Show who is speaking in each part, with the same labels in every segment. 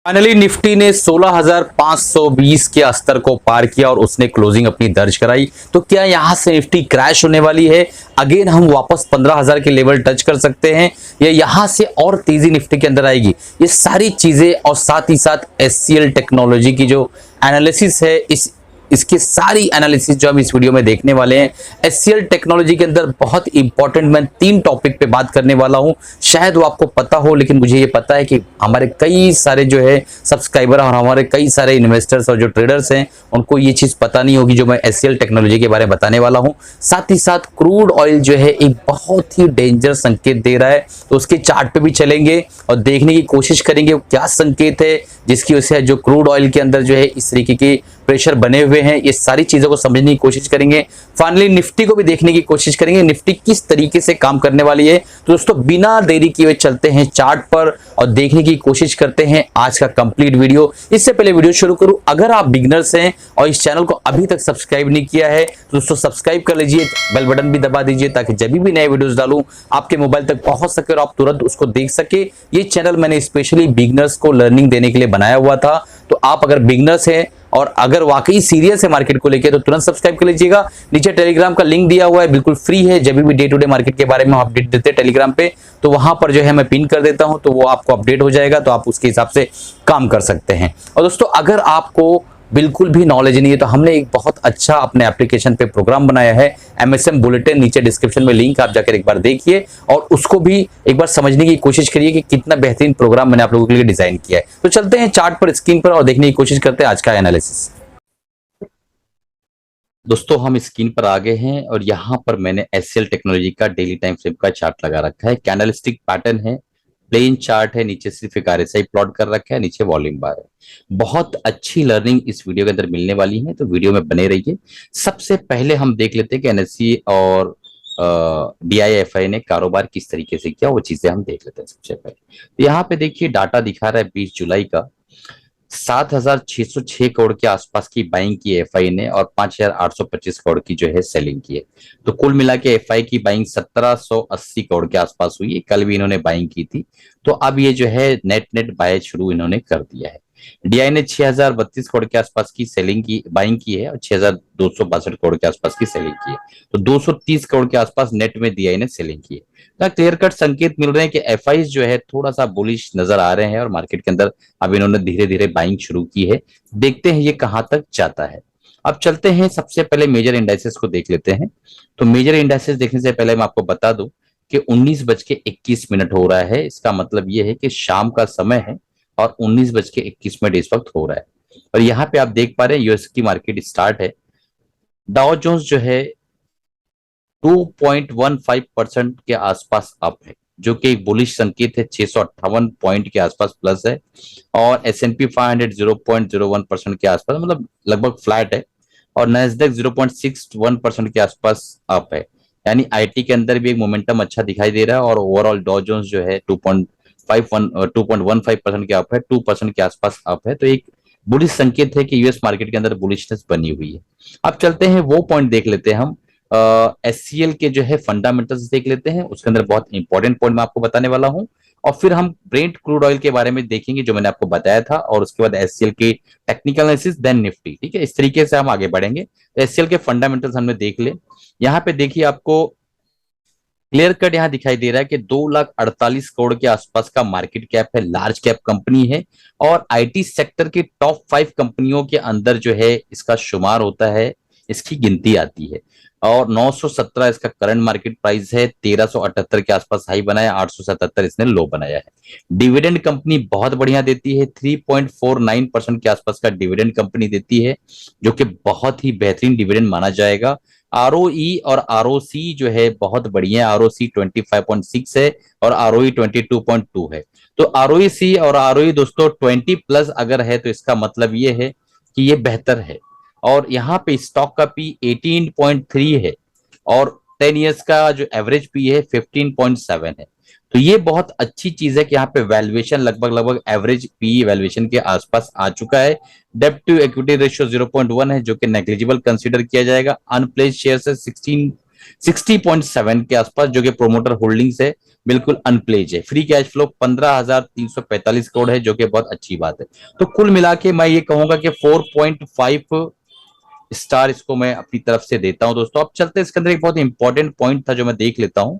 Speaker 1: Finally Nifty ने 16,520 के स्तर को पार किया और उसने क्लोजिंग अपनी दर्ज कराई। तो क्या यहां से निफ्टी क्रैश होने वाली है? अगेन हम वापस 15,000 के लेवल टच कर सकते हैं या यहां से और तेजी निफ्टी के अंदर आएगी? ये सारी चीजें और साथ ही साथ एचसीएल टेक्नोलॉजी की जो एनालिसिस है, इसकी सारी एनालिसिस जो हम इस वीडियो में देखने वाले हैं। एचसीएल टेक्नोलॉजी के अंदर बहुत इंपॉर्टेंट मैं 3 टॉपिक पे बात करने वाला हूं। शायद वो आपको पता हो, लेकिन मुझे ये पता है कि हमारे कई सारे जो है सब्सक्राइबर और हमारे कई सारे इन्वेस्टर्स और जो ट्रेडर्स हैं उनको ये चीज पता नहीं होगी जो मैं एचसीएल टेक्नोलॉजी के बारे में बताने वाला हूं। साथ ही साथ क्रूड ऑयल जो है एक बहुत ही डेंजर संकेत दे रहा है, तो उसके चार्ट पे भी चलेंगे और देखने की कोशिश करेंगे वो क्या संकेत है जिसकी वजह से जो क्रूड ऑयल के अंदर जो है इस तरीके के प्रेशर बने हुए हैं। ये सारी चीजों को समझने की कोशिश करेंगे। फाइनली निफ्टी को भी देखने की कोशिश करेंगे, निफ्टी किस तरीके से काम करने वाली है। तो दोस्तों बिना देरी किए चलते हैं चार्ट पर और देखने की कोशिश करते हैं आज का कंप्लीट वीडियो। इससे पहले वीडियो शुरू करूं, अगर आप बिगनर्स हैं और इस चैनल को अभी तक सब्सक्राइब नहीं किया है तो दोस्तों सब्सक्राइब कर लीजिए, बेल बटन भी दबा दीजिए ताकि जब भी नए वीडियोस डालूं आपके मोबाइल तक पहुंच सके और आप तुरंत उसको देख सके। ये चैनल मैंने स्पेशली बिगनर्स को लर्निंग देने के लिए बनाया हुआ था, तो आप अगर बिगनर्स हैं और अगर वाकई सीरियस है मार्केट को लेकर तो तुरंत सब्सक्राइब कर लीजिएगा। नीचे टेलीग्राम का लिंक दिया हुआ है, बिल्कुल फ्री है। जब भी डे टू डे मार्केट के बारे में हम अपडेट देते हैं टेलीग्राम पे, तो वहां पर जो है मैं पिन कर देता हूं, तो वो आपको अपडेट हो जाएगा, तो आप उसके हिसाब से काम कर सकते हैं। और दोस्तों अगर आपको बिल्कुल भी नॉलेज नहीं है तो हमने एक बहुत अच्छा अपने एप्लीकेशन पे प्रोग्राम बनाया है, एमएसएम बुलेटिन। नीचे डिस्क्रिप्शन में लिंक, आप जाकर एक बार देखिए और उसको भी एक बार समझने की कोशिश करिए कि कितना बेहतरीन प्रोग्राम मैंने आप लोगों के लिए डिजाइन किया है। तो चलते हैं चार्ट पर, स्क्रीन पर और देखने की कोशिश करते हैं आज का एनालिसिस। दोस्तों हम स्क्रीन पर आ गए हैं और यहाँ पर मैंने एचसीएल टेक्नोलॉजी का डेली टाइम फ्रेम का चार्ट लगा रखा है। कैंडलस्टिक पैटर्न है, प्लेन चार्ट है, नीचे सिर्फ एक आरएसआई प्लॉट कर रखा है, नीचे वॉल्यूम बार है। बहुत अच्छी लर्निंग इस वीडियो के अंदर मिलने वाली है, तो वीडियो में बने रहिए। सबसे पहले हम देख लेते हैं कि एनएससी और डीआईएफआई ने कारोबार किस तरीके से किया, वो चीजें हम देख लेते हैं। सबसे पहले तो यहाँ पे देखिए डाटा दिखा रहा है 20 जुलाई का 7,606 करोड़ के आसपास की बाइंग की एफआई ने और 5,825 करोड़ की जो है सेलिंग की है। तो कुल मिला के एफआई की बाइंग 1,780 करोड़ के आसपास हुई है। कल भी इन्होंने बाइंग की थी, तो अब ये जो है नेट नेट बाय शुरू इन्होंने कर दिया है। डीआई ने 6,032 करोड़ के आसपास की सेलिंग की बाइंग की है और 6,262 करोड़ के आसपास की सेलिंग की है। तो 230 करोड़ के आसपास नेट में डीआई ने सेलिंग की है। तो क्लियर कट संकेत मिल रहे हैं कि एफआई जो है थोड़ा सा बुलिश नजर आ रहे हैं और मार्केट के अंदर अब इन्होंने धीरे धीरे बाइंग शुरू की है। देखते हैं ये कहां तक जाता है। अब चलते हैं, सबसे पहले मेजर इंडाइसेस को देख लेते हैं। तो मेजर इंडाइसेस देखने से पहले मैं आपको बता दूं कि 19:21 हो रहा है। इसका मतलब ये है कि शाम का समय है और 19:21 इस वक्त हो रहा है। और यहाँ पे आप देख पा रहे हैं यूएस की मार्केट स्टार्ट है। डाउ जोन्स जो है 2.15% के आसपास अप है, जो कि एक बुलिश संकेत है। 658 पॉइंट के आसपास प्लस है और S&P 500 0.01% के आसपास, मतलब लगभग फ्लैट है। और नैस्डैक 0.61% के आसपास अप है। यानी आईटी के अंदर भी एक मोमेंटम अच्छा दिखाई दे रहा है और ओवरऑल डॉ जोन्स जो है 2.15% के अप है, 2% के आसपास अप है। तो एक बुलिश संकेत है कि यूएस मार्केट के अंदर बुलिशनेस बनी हुई है। अब चलते हैं वो पॉइंट देख लेते हैं हम। एचसीएल के जो है फंडामेंटल्स देख लेते हैं, उसके अंदर बहुत इंपॉर्टेंट पॉइंट मैं आपको बताने वाला हूं। और फिर हम ब्रेंट क्रूड ऑयल के बारे में देखेंगे जो मैंने आपको बताया था, और उसके बाद एचसीएल के टेक्निकल एनालिसिस, देन निफ्टी। ठीक है, इस तरीके से हम आगे बढ़ेंगे। तो एचसीएल के फंडामेंटल्स हमने देख ले। यहाँ पे देखिए आपको क्लियर कट यहाँ दिखाई दे रहा है कि 2,48 करोड़ के आसपास का मार्केट कैप है, लार्ज कैप कंपनी है और आईटी सेक्टर के टॉप 5 कंपनियों के अंदर जो है इसका शुमार होता है, इसकी गिनती आती है। और 917 इसका करंट मार्केट प्राइस है, 1,378 के आसपास हाई बनाया, 877 इसने लो बनाया है। डिविडेंड कंपनी बहुत बढ़िया देती है, 3.49% के आसपास का डिविडेंड कंपनी देती है, जो कि बहुत ही बेहतरीन डिविडेंड माना जाएगा। आरओई और आरओसी जो है बहुत बढ़िया, आरओसी 25.6 है और आरओई 22.2 है। तो आरओसी और आरओई दोस्तों 20 प्लस अगर है तो इसका मतलब ये है कि ये बेहतर है। और यहाँ पे स्टॉक का पी 18.3 है और 10 इयर्स का जो एवरेज पी है 15.7 है। तो ये बहुत अच्छी चीज है कि यहाँ पे वैल्यूएशन लगभग एवरेज पी वैल्यूएशन के आसपास आ चुका है। डेब्ट टू इक्विटी रेशियो 0.1 है, जो कि नेग्लिजिबल कंसीडर किया जाएगा। अनप्लेस्ड शेयर है 60.7 के आसपास, जो कि प्रोमोटर होल्डिंग्स है, बिल्कुल अनप्लेज है। फ्री कैश फ्लो 15,345 करोड़ है, जो कि बहुत अच्छी बात है। तो कुल मिला के मैं ये कहूंगा कि 4.5 स्टार इसको मैं अपनी तरफ से देता हूं दोस्तों। अब चलते हैं, इसके अंदर एक बहुत इंपॉर्टेंट पॉइंट था जो मैं देख लेता हूं,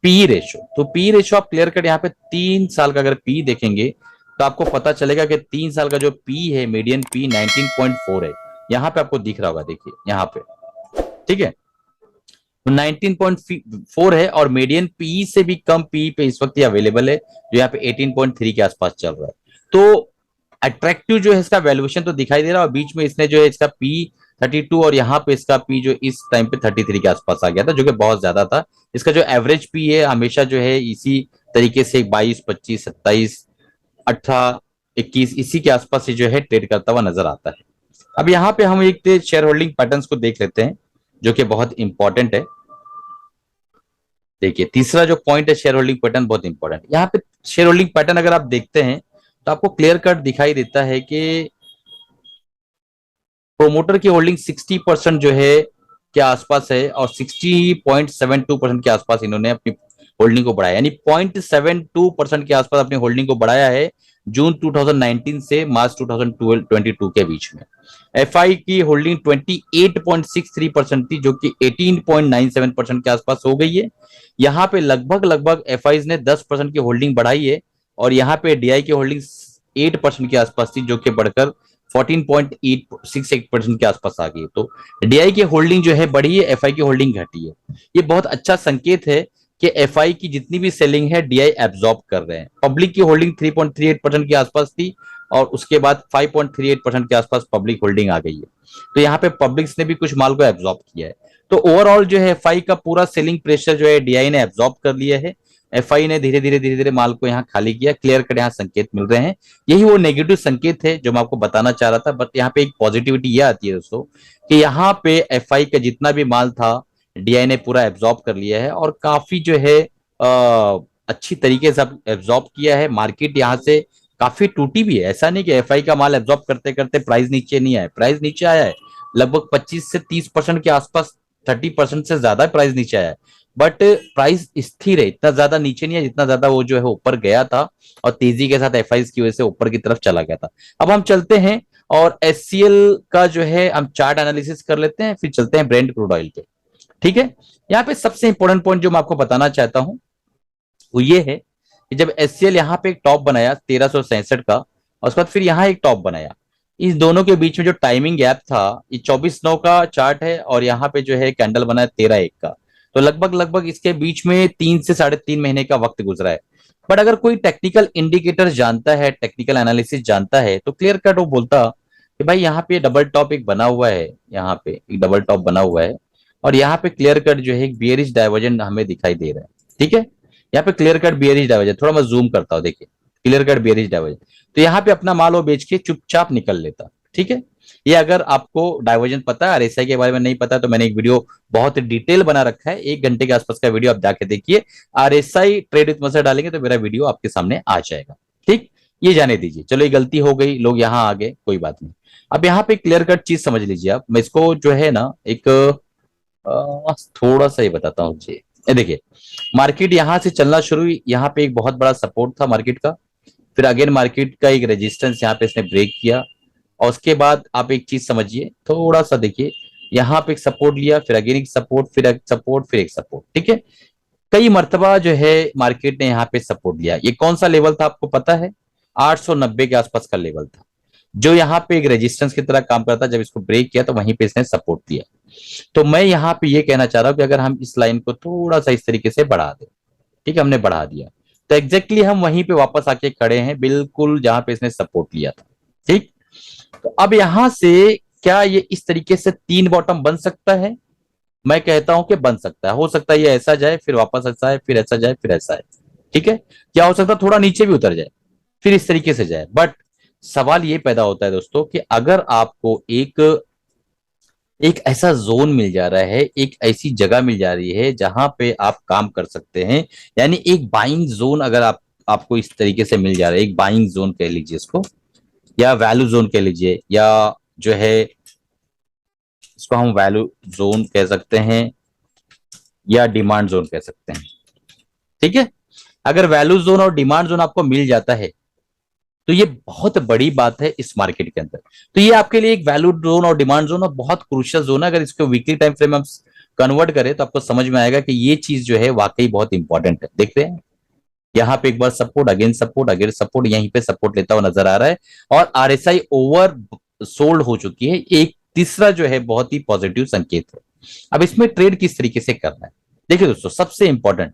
Speaker 1: पी रेशो। तो पी रेशो आप क्लियर कट यहाँ पे 3 साल का अगर पी देखेंगे तो आपको पता चलेगा कि 3 साल का जो पी है, मीडियन पी 19.4 है। यहाँ पे आपको दिख रहा होगा, देखिए यहाँ पे, ठीक है, 19.4 है, और मीडियन पी से भी कम पी पे इस वक्त ये अवेलेबल है, जो यहाँ पे 18.3 के आसपास चल रहा है। तो अट्रैक्टिव जो है इसका वैल्यूएशन तो दिखाई दे रहा है, और बीच में इसने जो है इसका पी 32 और यहाँ पे इसका पी जो इस टाइम पे 33 के आसपास आ गया था, जो कि बहुत ज्यादा था। इसका जो एवरेज पी है हमेशा जो है इसी तरीके से 22, 25, 27, 18, 21 इसी के आसपास ही जो है ट्रेड करता हुआ नजर आता है। अब यहाँ पे हम एक शेयर होल्डिंग पैटर्न्स को देख लेते हैं, जो कि बहुत इंपॉर्टेंट है। देखिए तीसरा जो पॉइंट है, शेयर होल्डिंग पैटर्न बहुत इंपॉर्टेंट। यहाँ पे शेयर होल्डिंग पैटर्न अगर आप देखते हैं तो आपको क्लियर कट दिखाई देता है कि प्रोमोटर की होल्डिंग 60% जो है के आसपास है, और 60.72% के आसपास इन्होंने अपनी होल्डिंग को बढ़ाया, यानी 0.72% के आसपास अपनी होल्डिंग को बढ़ाया है जून 2019 से मार्च 2022 के बीच में। एफआई की होल्डिंग 28.63% थी, जो कि 18.97% के आसपास हो गई है। यहाँ पे लगभग लगभग एफआई ने 10% की होल्डिंग बढ़ाई है, और यहाँ पे डीआई की होल्डिंग 8% के आसपास थी, जो कि बढ़कर 14.868% के आसपास आ गई। तो डीआई की होल्डिंग जो है बढ़ी है, एफआई की होल्डिंग घटी है। ये बहुत अच्छा संकेत है कि एफआई की जितनी भी सेलिंग है डीआई एब्जॉर्ब कर रहे हैं। पब्लिक की होल्डिंग 3.38% के आसपास थी, और उसके बाद 5.38% के आसपास पब्लिक होल्डिंग आ गई है। तो यहाँ पे पब्लिक्स ने भी कुछ माल को एब्जॉर्ब किया है। तो ओवरऑल जो है एफआई का पूरा सेलिंग प्रेशर जो है डीआई ने एब्जॉर्ब कर लिया है। एफआई ने धीरे धीरे माल को यहाँ खाली किया, क्लियर कट यहाँ संकेत मिल रहे हैं। यही वो नेगेटिव संकेत है जो मैं आपको बताना चाह रहा था। बट यहाँ पे एक पॉजिटिविटी ये आती है दोस्तों कि यहाँ पे एफआई का जितना भी माल था डीआई ने पूरा एब्जॉर्ब कर लिया है, और काफी जो है अच्छी तरीके से एब्जॉर्ब किया है। मार्केट यहाँ से काफी टूटी भी है, ऐसा नहीं कि एफआई का माल एब्जॉर्ब करते करते प्राइस नीचे नहीं आया, प्राइस नीचे आया है लगभग 25 से 30% के आसपास, 30% से ज्यादा प्राइस नीचे आया है। बट प्राइस स्थिर है, इतना ज्यादा नीचे नहीं है जितना ज्यादा वो जो है ऊपर गया था, और तेजी के साथ एफआई की वजह से ऊपर की तरफ चला गया था। अब हम चलते हैं और एचसीएल का जो है हम चार्ट एनालिसिस कर लेते हैं, फिर चलते हैं ब्रेंट क्रूड ऑयल पे, ठीक है। यहाँ पे सबसे इंपॉर्टेंट पॉइंट जो मैं आपको बताना चाहता हूं वो ये है कि जब एचसीएल यहाँ पे एक टॉप बनाया 1367 का, और उसके बाद फिर यहाँ एक टॉप बनाया, इस दोनों के बीच में जो टाइमिंग गैप था ये 24/9 का चार्ट है, और यहाँ पे जो है कैंडल बना है 13/1 का। तो लगभग लगभग इसके बीच में 3 से 3.5 महीने का वक्त गुजरा है। बट अगर कोई टेक्निकल इंडिकेटर जानता है, टेक्निकल एनालिसिस जानता है, तो क्लियर कट वो बोलता कि भाई यहाँ पे डबल टॉप एक बना हुआ है, यहाँ पे एक डबल टॉप बना हुआ है, और यहाँ पे क्लियर कट जो है एक बियरिश डाइवर्जन हमें दिखाई दे रहा है, ठीक है। यहाँ पे क्लियर कट बियरिश डाइवर्जन, थोड़ा मैं जूम करता हूँ, देखिए क्लियर कट बियरिश डाइवर्जन। तो यहाँ पे अपना माल वो बेच के चुपचाप निकल लेता, ठीक है। ये अगर आपको डाइवर्जन पता है, आरएसआई के बारे में नहीं पता, तो मैंने एक वीडियो बहुत डिटेल बना रखा है, 1 घंटे के आसपास का वीडियो, आप जाके देखिए। आरएसआई ट्रेड विद मसर डालेंगे तो मेरा वीडियो आपके सामने आ जाएगा, ठीक। ये जाने दीजिए, चलो ये गलती हो गई, लोग यहाँ आ गए, कोई बात नहीं। अब यहाँ पे क्लियर कट चीज समझ लीजिए आप, मैं इसको जो है ना एक थोड़ा सा ही बताता हूँ जी। ये देखिए मार्केट यहाँ से चलना शुरू हुई, यहाँ पे एक बहुत बड़ा सपोर्ट था मार्केट का, फिर अगेन मार्केट का एक रेजिस्टेंस यहाँ पे इसने ब्रेक किया, और उसके बाद आप एक चीज समझिए, थोड़ा सा देखिए, यहाँ पे एक सपोर्ट लिया, फिर अगेन एक सपोर्ट, फिर एक सपोर्ट, फिर एक सपोर्ट, ठीक है। कई मर्तबा जो है मार्केट ने यहाँ पे सपोर्ट लिया। ये कौन सा लेवल था आपको पता है? 890 के आसपास का लेवल था, जो यहाँ पे एक रेजिस्टेंस की तरह काम करता। जब इसको ब्रेक किया तो वहीं पे इसने सपोर्ट दिया। तो मैं यहाँ पे ये कहना चाह रहा हूँ कि अगर हम इस लाइन को थोड़ा सा इस तरीके से बढ़ा दें, ठीक है, हमने बढ़ा दिया, तो एग्जैक्टली हम वहीं पे वापस आके खड़े हैं, बिल्कुल जहां पे इसने सपोर्ट लिया था, ठीक। तो अब यहां से क्या ये इस तरीके से 3 बॉटम बन सकता है? मैं कहता हूं कि बन सकता है। हो सकता है ये ऐसा जाए, फिर वापस ऐसा है, फिर ऐसा जाए, फिर ऐसा है, ठीक है। क्या हो सकता है थोड़ा नीचे भी उतर जाए, फिर इस तरीके से जाए। बट सवाल ये पैदा होता है दोस्तों कि अगर आपको एक एक ऐसा जोन मिल जा रहा है, एक ऐसी जगह मिल जा रही है जहां पे आप काम कर सकते हैं, यानी एक बाइंग जोन अगर आपको इस तरीके से मिल जा रहा है, एक बाइंग जोन कह लीजिए इसको, या वैल्यू जोन कह लीजिए, या जो है इसको हम वैल्यू जोन कह सकते हैं, या डिमांड जोन कह सकते हैं। ठीक है, अगर वैल्यू जोन और डिमांड जोन आपको मिल जाता है तो ये बहुत बड़ी बात है इस मार्केट के अंदर। तो ये आपके लिए एक वैल्यू जोन और डिमांड जोन और बहुत क्रूशियल जोन है। अगर इसको वीकली टाइम फ्रेम में हम कन्वर्ट करें तो आपको समझ में आएगा कि ये चीज जो है वाकई बहुत इंपॉर्टेंट है। देखते हैं, यहाँ पे एक बार सपोर्ट, अगेन सपोर्ट, यहीं पे सपोर्ट लेता हुआ नजर आ रहा है और आरएसआई ओवर सोल्ड हो चुकी है। एक तीसरा जो है बहुत ही पॉजिटिव संकेत है। अब इसमें ट्रेड किस तरीके से करना है, देखिए दोस्तों, सबसे इंपॉर्टेंट,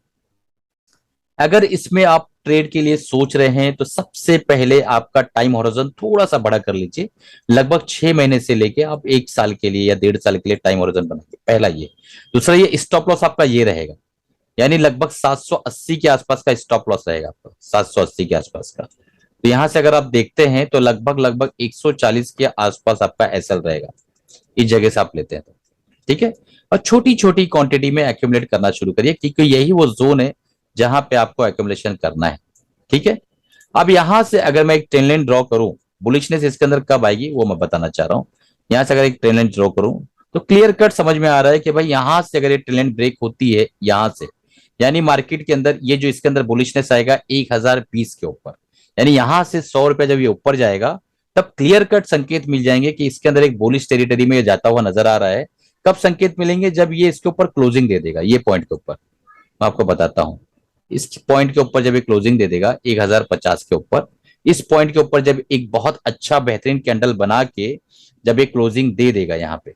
Speaker 1: अगर इसमें आप ट्रेड के लिए सोच रहे हैं तो सबसे पहले आपका टाइम होराइजन थोड़ा सा बड़ा कर लीजिए। लगभग 6 महीने से लेके आप 1 साल के लिए या 1.5 साल के लिए टाइम होराइजन बनाइए, पहला ये। दूसरा, ये स्टॉप लॉस आपका ये रहेगा, यानी लगभग 780 के आसपास का स्टॉप लॉस रहेगा आपका, 780 के आसपास का। तो यहां से अगर आप देखते हैं तो लगभग लगभग 140 के आसपास आपका एसएल रहेगा, इस जगह से आप लेते हैं तो। ठीक है, और छोटी छोटी क्वांटिटी में एक्यूमुलेट करना शुरू करिए, क्योंकि यही वो जोन है जहां पे आपको एक्यूमुलेशन करना है। ठीक है, अब यहां से अगर मैं एक ट्रेंड लाइन ड्रॉ करूं, बुलिशनेस इसके अंदर कब आएगी वो मैं बताना चाह रहा हूं। यहां से अगर एक ट्रेंड लाइन ड्रॉ करूं तो क्लियर कट समझ में आ रहा है कि भाई यहां से अगर ये ट्रेंड लाइन ब्रेक होती है यहां से, यानी मार्केट के अंदर ये जो इसके अंदर बुलिशनेस आएगा 1020 के ऊपर, यानी यहां से 100 रुपए जब ये ऊपर जाएगा तब क्लियर कट संकेत मिल जाएंगे कि इसके अंदर एक बुलिश टेरिटरी में जाता हुआ नजर आ रहा है। कब संकेत मिलेंगे, जब ये इसके ऊपर क्लोजिंग दे देगा, ये पॉइंट के ऊपर मैं आपको बताता हूं। इस पॉइंट के ऊपर जब ये क्लोजिंग दे देगा 1050 के ऊपर, इस पॉइंट के ऊपर जब एक बहुत अच्छा बेहतरीन कैंडल बना के जब ये क्लोजिंग दे देगा, यहाँ पे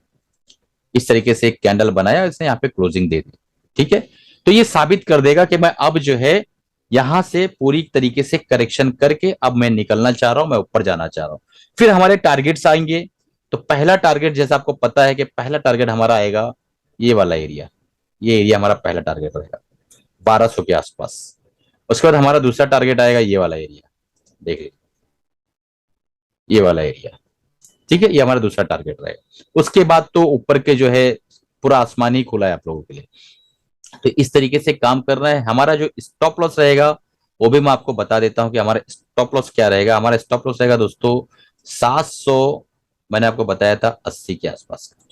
Speaker 1: इस तरीके से एक कैंडल बनाया इसने, यहाँ पे क्लोजिंग दे दी, ठीक है, तो ये साबित कर देगा कि मैं अब जो है यहां से पूरी तरीके से करेक्शन करके अब मैं निकलना चाह रहा हूं, मैं ऊपर जाना चाह रहा हूं। फिर हमारे टारगेट्स आएंगे। तो पहला टारगेट, जैसा आपको पता है कि पहला टारगेट हमारा आएगा ये वाला एरिया, ये एरिया हमारा पहला टारगेट रहेगा 1200 के आसपास। उसके बाद हमारा दूसरा टारगेट आएगा ये वाला एरिया, देख लीजिए ये वाला एरिया। ठीक है, ये हमारा दूसरा टारगेट रहेगा। उसके बाद तो ऊपर के जो है पूरा आसमान ही खुला है आप लोगों के लिए। तो इस तरीके से काम करना है। हमारा जो स्टॉप लॉस रहेगा वो भी मैं आपको बता देता हूं कि हमारा स्टॉप लॉस क्या रहेगा। हमारा स्टॉप लॉस रहेगा दोस्तों 700, मैंने आपको बताया था 80 के आसपास का,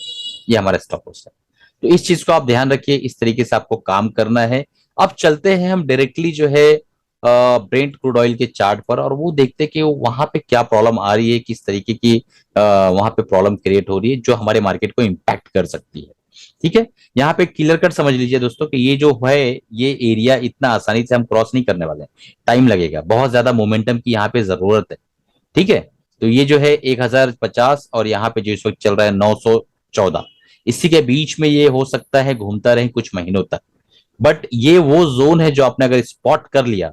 Speaker 1: ये हमारा स्टॉप लॉस है। तो इस चीज को आप ध्यान रखिए, इस तरीके से आपको काम करना है। अब चलते हैं हम डायरेक्टली जो है ब्रेंट क्रूड ऑयल के चार्ट पर, और वो देखते हैं कि वहां पे क्या प्रॉब्लम आ रही है, किस तरीके की वहां पे प्रॉब्लम क्रिएट हो रही है जो हमारे मार्केट को इम्पैक्ट कर सकती है। ठीक है, यहाँ पे क्लियर कट समझ लीजिए दोस्तों कि ये जो है ये एरिया इतना आसानी से हम क्रॉस नहीं करने वाले हैं, टाइम लगेगा, बहुत ज्यादा मोमेंटम की यहाँ पे जरूरत है। ठीक है, तो ये जो है 1050 और यहाँ पे जो इस वक्त चल रहा है 914, इसी के बीच में ये हो सकता है घूमता रहे कुछ महीनों तक। बट ये वो जोन है जो आपने अगर स्पॉट कर लिया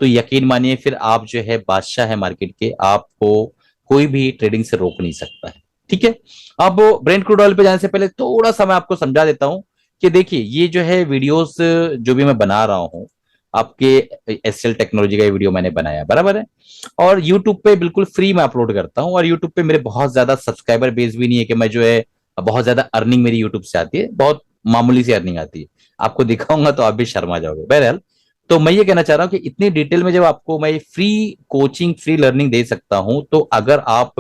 Speaker 1: तो यकीन मानिए फिर आप जो है बादशाह है मार्केट के, आपको कोई भी ट्रेडिंग से रोक नहीं सकता है। ठीक है, अब ब्रेंट क्रूड ऑयल पे जाने से पहले थोड़ा सा मैं आपको समझा देता हूं कि देखिए ये जो है वीडियोस जो भी मैं बना रहा हूं, आपके एसएल टेक्नोलॉजी का ये वीडियो मैंने बनाया, बराबर है, और यूट्यूब पे बिल्कुल फ्री में अपलोड करता हूं। और यूट्यूब पे मेरे बहुत ज्यादा सब्सक्राइबर बेस भी नहीं है कि मैं जो है बहुत ज्यादा अर्निंग मेरी यूट्यूब से आती है, बहुत मामूली सी अर्निंग आती है। आपको दिखाऊंगा तो आप भी शर्मा जाओगे। बहरहाल, तो मैं ये कहना चाह रहा हूं कि इतनी डिटेल में जब आपको मैं free coaching, free learning they सकता हूं, तो अगर आप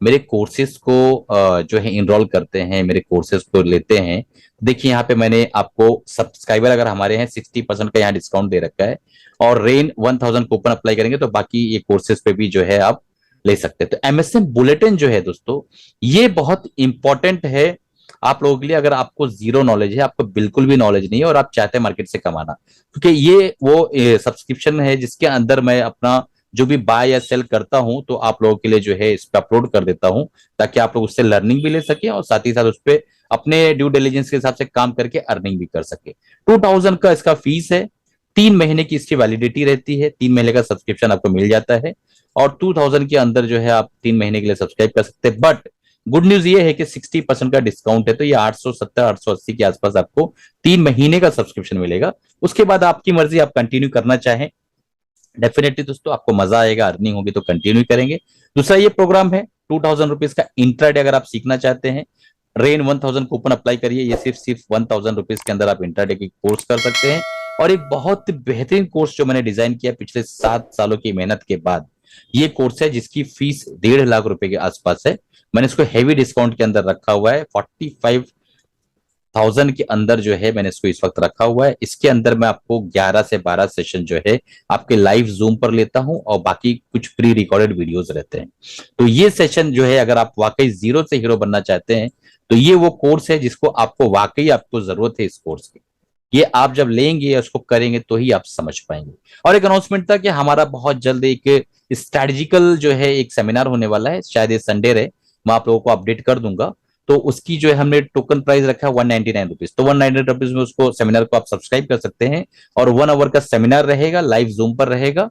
Speaker 1: मेरे कोर्सेज को जो है इनरोल करते हैं, मेरे कोर्सेज को लेते हैं, देखिए यहाँ पे मैंने आपको सब्सक्राइबर अगर हमारे हैं 60% का यहाँ डिस्काउंट दे रखा है, और रेन 1000 कूपन अप्लाई करेंगे तो बाकी ये कोर्सेज पे भी जो है आप ले सकते हैं। तो एमएसएम बुलेटिन जो है दोस्तों ये बहुत इंपॉर्टेंट है आप लोगों के लिए। अगर आपको जीरो नॉलेज है, आपको बिल्कुल भी नॉलेज नहीं है और आप चाहते हैं मार्केट से कमाना, क्योंकि ये वो सब्सक्रिप्शन है जिसके अंदर मैं अपना जो भी बाय या सेल करता हूं तो आप लोगों के लिए जो है इस पे अपलोड कर देता हूं, ताकि आप लोग उससे लर्निंग भी ले सके और साथ ही साथ उस पर अपने ड्यू डिलिजेंस के हिसाब से काम करके अर्निंग भी कर सके। 2000 का इसका फीस है, 3 महीने की इसकी वैलिडिटी रहती है, 3 महीने का सब्सक्रिप्शन आपको मिल जाता है, और 2000 के अंदर जो है आप 3 महीने के लिए सब्सक्राइब कर सकते हैं। बट गुड न्यूज ये है कि 60% का डिस्काउंट है, तो ये 870 880 के आसपास आपको 3 महीने का सब्सक्रिप्शन मिलेगा। उसके बाद आपकी मर्जी, आप कंटिन्यू करना चाहें डेफिनेटली दोस्तों आपको मजा आएगा, अर्निंग होगी तो कंटिन्यू करेंगे। दूसरा ये प्रोग्राम है 2000 रुपीज का इंट्राडे, अगर आप सीखना चाहते हैं रेन 1000 कूपन अप्लाई करिए, ये सिर्फ 1000 रुपीज के अंदर आप इंट्राडे की कोर्स कर सकते हैं। और एक बहुत बेहतरीन कोर्स जो मैंने डिजाइन किया पिछले 7 सालों की मेहनत के बाद, ये कोर्स है जिसकी फीस 1.5 लाख रुपए के आसपास है। मैंने इसको हेवी डिस्काउंट के अंदर रखा हुआ है, 45 1000 के अंदर जो है मैंने इसको इस वक्त रखा हुआ है। इसके अंदर मैं आपको 11 से 12 सेशन जो है आपके लाइव जूम पर लेता हूं और बाकी कुछ प्री रिकॉर्डेड वीडियोस रहते हैं। तो ये सेशन जो है अगर आप वाकई जीरो से हीरो बनना चाहते हैं तो ये वो कोर्स है जिसको आपको वाकई आपको जरूरत है इस कोर्स की। ये आप जब लेंगे या उसको करेंगे तो ही आप समझ पाएंगे। और एक अनाउंसमेंट था कि हमारा बहुत जल्द एक स्ट्रेटजिकल जो है एक सेमिनार होने वाला है, शायद ये संडे रहे, मैं आप लोगों को अपडेट कर दूंगा। तो उसकी जो है हमने टोकन प्राइस रखा है 199 रुपीज। तो 199 रुपीज में उसको सेमिनार को आप सब्सक्राइब कर सकते हैं और 1 आवर का सेमिनार रहेगा, लाइव जूम पर रहेगा,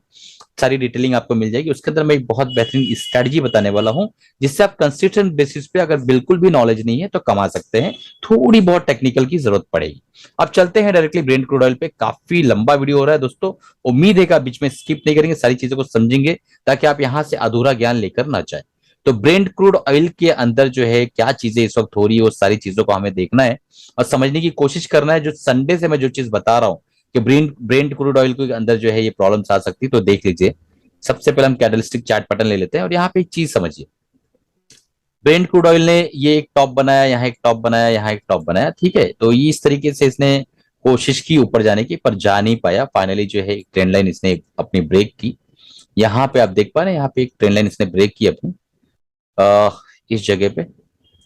Speaker 1: सारी डिटेलिंग आपको मिल जाएगी। उसके अंदर मैं एक बहुत बेहतरीन स्ट्रेटजी बताने वाला हूं जिससे आप कंसिस्टेंट बेसिस पे अगर बिल्कुल भी नॉलेज नहीं है तो कमा सकते हैं, थोड़ी बहुत टेक्निकल की जरूरत पड़ेगी। अब चलते हैं डायरेक्टली ब्रेंड क्रूड ऑयल पे। काफी लंबा वीडियो हो रहा है दोस्तों, उम्मीद है कि आप बीच में स्किप नहीं करेंगे, सारी चीजों को समझेंगे ताकि आप यहां से अधूरा ज्ञान लेकर ना जाए। तो ब्रेंड क्रूड ऑयल के अंदर जो है क्या चीजें इस वक्त हो रही है वो सारी चीजों को हमें देखना है और समझने की कोशिश करना है। जो संडे से मैं जो चीज बता रहा हूं कि ब्रेंड ब्रेंड क्रूड ऑयल के अंदर जो है ये प्रॉब्लम्स आ सकती है, तो देख लीजिए। सबसे पहले हम कैंडलस्टिक चार्ट पैटर्न ले लेते हैं और यहाँ पे एक चीज समझिए। ब्रेंड क्रूड ऑयल ने ये एक टॉप बनाया, यहाँ एक टॉप बनाया, यहाँ एक टॉप बनाया, ठीक है। तो ये इस तरीके से इसने कोशिश की ऊपर जाने की पर जा नहीं पाया। फाइनली जो है एक ट्रेंड लाइन इसने अपनी ब्रेक की। यहाँ पे आप देख पा रहे हैं, यहाँ पे एक ट्रेंड लाइन इसने ब्रेक की अपनी इस जगह पे।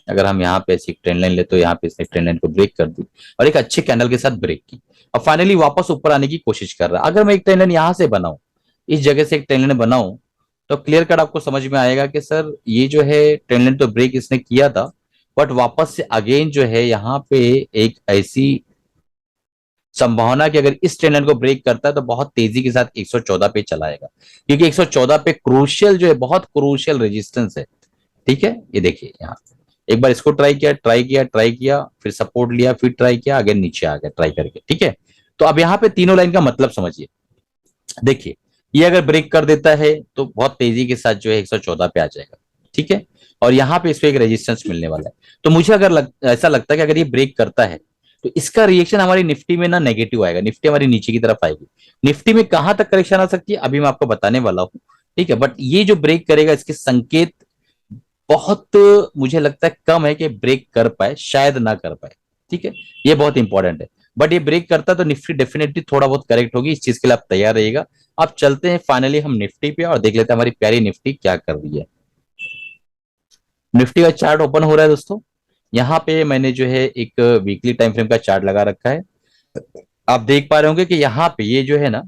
Speaker 1: अगर हम यहाँ पे ऐसी एक ट्रेंड लाइन ले तो यहाँ पे इसने ट्रेंड लाइन को ब्रेक कर दी और एक अच्छे कैंडल के साथ ब्रेक की और फाइनली वापस ऊपर आने की कोशिश कर रहा है। अगर मैं एक ट्रेंड लाइन यहाँ से बनाऊं, इस जगह से एक ट्रेंड लाइन बनाऊं, तो क्लियर कट आपको समझ में आएगा कि सर ये जो है ट्रेंड लाइन तो ब्रेक इसने किया था बट वापस से अगेन जो है यहाँ पे एक ऐसी संभावना कि अगर इस ट्रेंड लाइन को ब्रेक करता है तो बहुत तेजी के साथ 114 पे चलाएगा, क्योंकि 114 पे क्रूशियल जो है, बहुत क्रूशियल रेजिस्टेंस है, ठीक है। ये देखिए यहाँ एक बार इसको ट्राई किया, ट्राई किया, ट्राई किया, फिर सपोर्ट लिया, फिर ट्राई किया, अगेन नीचे आ गया ट्राई करके, ठीक है। तो अब यहाँ पे तीनों लाइन का मतलब समझिए। देखिए ये अगर ब्रेक कर देता है तो बहुत तेजी के साथ जो है 114 पे आ जाएगा, ठीक है। और यहाँ पे इसको एक रेजिस्टेंस मिलने वाला है। तो मुझे अगर ऐसा लगता है कि अगर ये ब्रेक करता है तो इसका रिएक्शन हमारी निफ्टी में ना नेगेटिव आएगा, निफ्टी हमारी नीचे की तरफ आएगी। निफ्टी में कहां तक करेक्शन आ सकती है अभी मैं आपको बताने वाला हूं, ठीक है। बट ये जो ब्रेक करेगा इसके संकेत बहुत मुझे लगता है कम है कि ब्रेक कर पाए, शायद ना कर पाए, ठीक है। ये बहुत इंपॉर्टेंट है। बट ये ब्रेक करता तो निफ्टी डेफिनेटली थोड़ा बहुत करेक्ट होगी, इस चीज के लिए आप तैयार रहिएगा। अब चलते हैं फाइनली हम निफ्टी पे और देख लेते हैं हमारी प्यारी निफ्टी क्या कर रही है। निफ्टी का चार्ट ओपन हो रहा है दोस्तों। यहाँ पे मैंने जो है एक वीकली टाइम फ्रेम का चार्ट लगा रखा है। आप देख पा रहे होंगे कि यहाँ पे ये जो है ना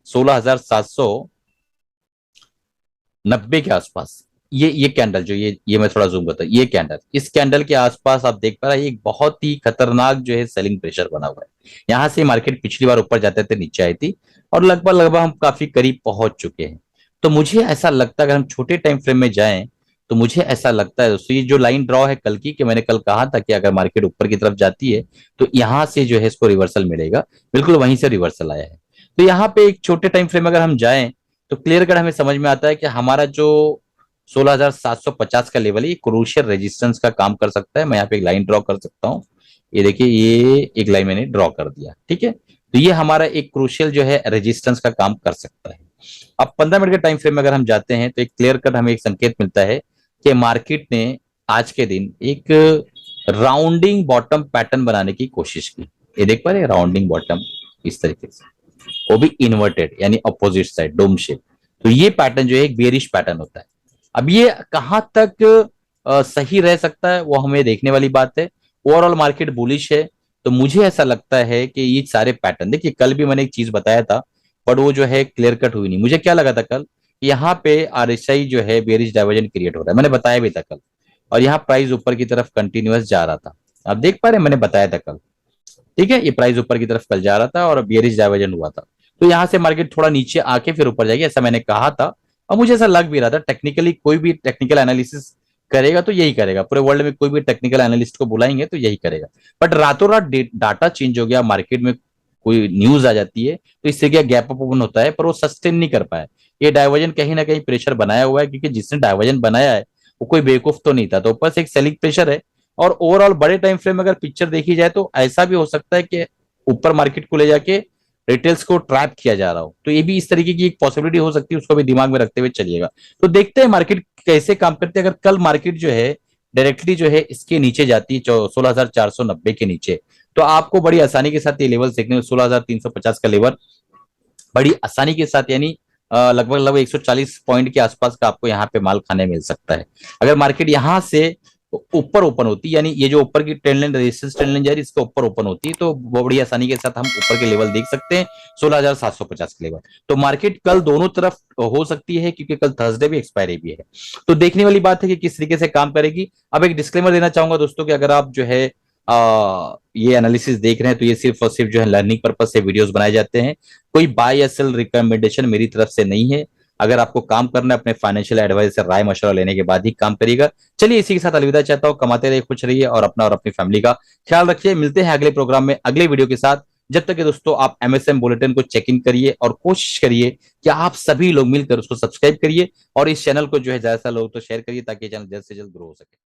Speaker 1: 16,790 के आसपास ये कैंडल जो ये मैं थोड़ा जूम करता हूं, ये कैंडल, इस कैंडल के आसपास आप देख पा रहे हैं एक बहुत ही खतरनाक जो है सेलिंग प्रेशर बना हुआ है। यहां से मार्केट पिछली बार ऊपर जाते थे नीचे आई थी और लगभग लगभग हम काफी करीब पहुंच चुके हैं। तो मुझे ऐसा लगता है अगर हम छोटे टाइम फ्रेम में जाएं तो मुझे ऐसा लगता है दोस्तों, ये जो लाइन ड्रॉ है कल की, कि मैंने कल कहा था कि अगर मार्केट ऊपर की तरफ जाती है तो यहां से जो है इसको रिवर्सल मिलेगा, बिल्कुल वहीं से रिवर्सल आया है। तो यहाँ पे एक छोटे टाइम फ्रेम अगर हम जाएं तो क्लियर कट हमें समझ में आता है कि हमारा जो 16,750 का लेवल है ये क्रूशियल रेजिस्टेंस का काम कर सकता है। मैं यहाँ पे एक लाइन ड्रॉ कर सकता हूँ, ये देखिए ये एक लाइन मैंने ड्रॉ कर दिया, ठीक है। तो ये हमारा एक क्रूशियल जो है रेजिस्टेंस का काम कर सकता है। अब 15 मिनट के टाइम फ्रेम में अगर हम जाते हैं तो एक क्लियर कट हमें एक संकेत मिलता है कि मार्केट ने आज के दिन एक राउंडिंग बॉटम पैटर्न बनाने की कोशिश की। ये देख पा रहे हैं राउंडिंग बॉटम इस तरीके से, वो भी इन्वर्टेड यानी अपोजिट साइड डोम शेप। तो ये पैटर्न जो है एक बेरिश पैटर्न होता है। अब ये कहां तक सही रह सकता है वो हमें देखने वाली बात है। ओवरऑल मार्केट बुलिश है, तो मुझे ऐसा लगता है कि ये सारे पैटर्न, देखिए कल भी मैंने एक चीज बताया था बट वो जो है क्लियर कट हुई नहीं। मुझे क्या लगा था कल, यहाँ पे आरएसआई जो है बेरिश डाइवर्जन क्रिएट हो रहा है, मैंने बताया भी था कल। और यहाँ प्राइस ऊपर की तरफ कंटिन्यूअस जा रहा था, आप देख पा रहे हैं, मैंने बताया था कल, ठीक है। ये प्राइस ऊपर की तरफ कल जा रहा था और बेरिश डाइवर्जन हुआ था। तो यहाँ से मार्केट थोड़ा नीचे आके फिर ऊपर जाएगी ऐसा मैंने कहा था और मुझे ऐसा लग भी रहा था। टेक्निकली कोई भी टेक्निकल एनालिसिस करेगा तो यही करेगा, पूरे वर्ल्ड में कोई भी टेक्निकल एनालिस्ट को बुलाएंगे तो यही करेगा। बट रातों रात डाटा चेंज हो गया, मार्केट में कोई न्यूज आ जाती है तो इससे क्या गैप अप ओपन होता है पर वो सस्टेन नहीं कर पाया। ये डाइवर्जन कहीं ना कहीं प्रेशर बनाया हुआ है, क्योंकि जिसने डाइवर्जन बनाया है वो कोई बेवकूफ तो नहीं था। तो ऊपर से एक सेलिंग प्रेशर है और ओवरऑल बड़े टाइम फ्रेम में अगर पिक्चर देखी जाए तो ऐसा भी हो सकता है कि ऊपर मार्केट को ले जाके रिटेल्स को ट्रैप किया जा रहा हो। तो ये भी इस तरीके की एक पॉसिबिलिटी हो सकती है, उसको भी दिमाग में रखते हुए चलिएगा। तो देखते हैं मार्केट कैसे काम करते हैं। अगर कल मार्केट जो है डायरेक्टली जो है इसके नीचे जाती है 16,490 के नीचे, तो आपको बड़ी आसानी के साथ ये लेवल देखने में 16,350 का लेवल बड़ी आसानी के साथ, यानी लगभग लगभग 140 पॉइंट के आसपास का आपको यहाँ पे माल खाने मिल सकता है। अगर मार्केट यहाँ से ऊपर ओपन होती, यानी ये जो ऊपर की trend line resistance trend line जा रही है इसके ऊपर ओपन होती है, तो बड़ी आसानी के साथ हम ऊपर के लेवल देख सकते हैं 16,750 के लेवल। तो मार्केट कल दोनों तरफ हो सकती है, क्योंकि कल थर्सडे भी एक्सपायरी भी है। तो देखने वाली बात है कि किस तरीके से काम करेगी। अब एक डिस्क्लेमर देना चाहूंगा दोस्तों कि अगर आप जो है ये एनालिसिस देख रहे हैं तो ये सिर्फ और सिर्फ जो है लर्निंग पर्पज से वीडियोस बनाए जाते हैं, कोई बाय या सेल रिकमेंडेशन मेरी तरफ से नहीं है। अगर आपको काम करना है अपने फाइनेंशियल एडवाइजर से राय मशवरा लेने के बाद ही काम करिएगा। चलिए इसी के साथ अलविदा चाहता हूं, कमाते रहिए, खुश रहिए और अपना और अपनी फैमिली का ख्याल रखिए। मिलते हैं अगले प्रोग्राम में अगले वीडियो के साथ। जब तक कि दोस्तों आप एमएसएम बुलेटिन को चेक इन करिए और कोशिश करिए कि आप सभी लोग मिलकर उसको सब्सक्राइब करिए और इस चैनल को जो है ज्यादा से लोग तो शेयर करिए ताकि चैनल जल्द से जल्द ग्रो हो सके।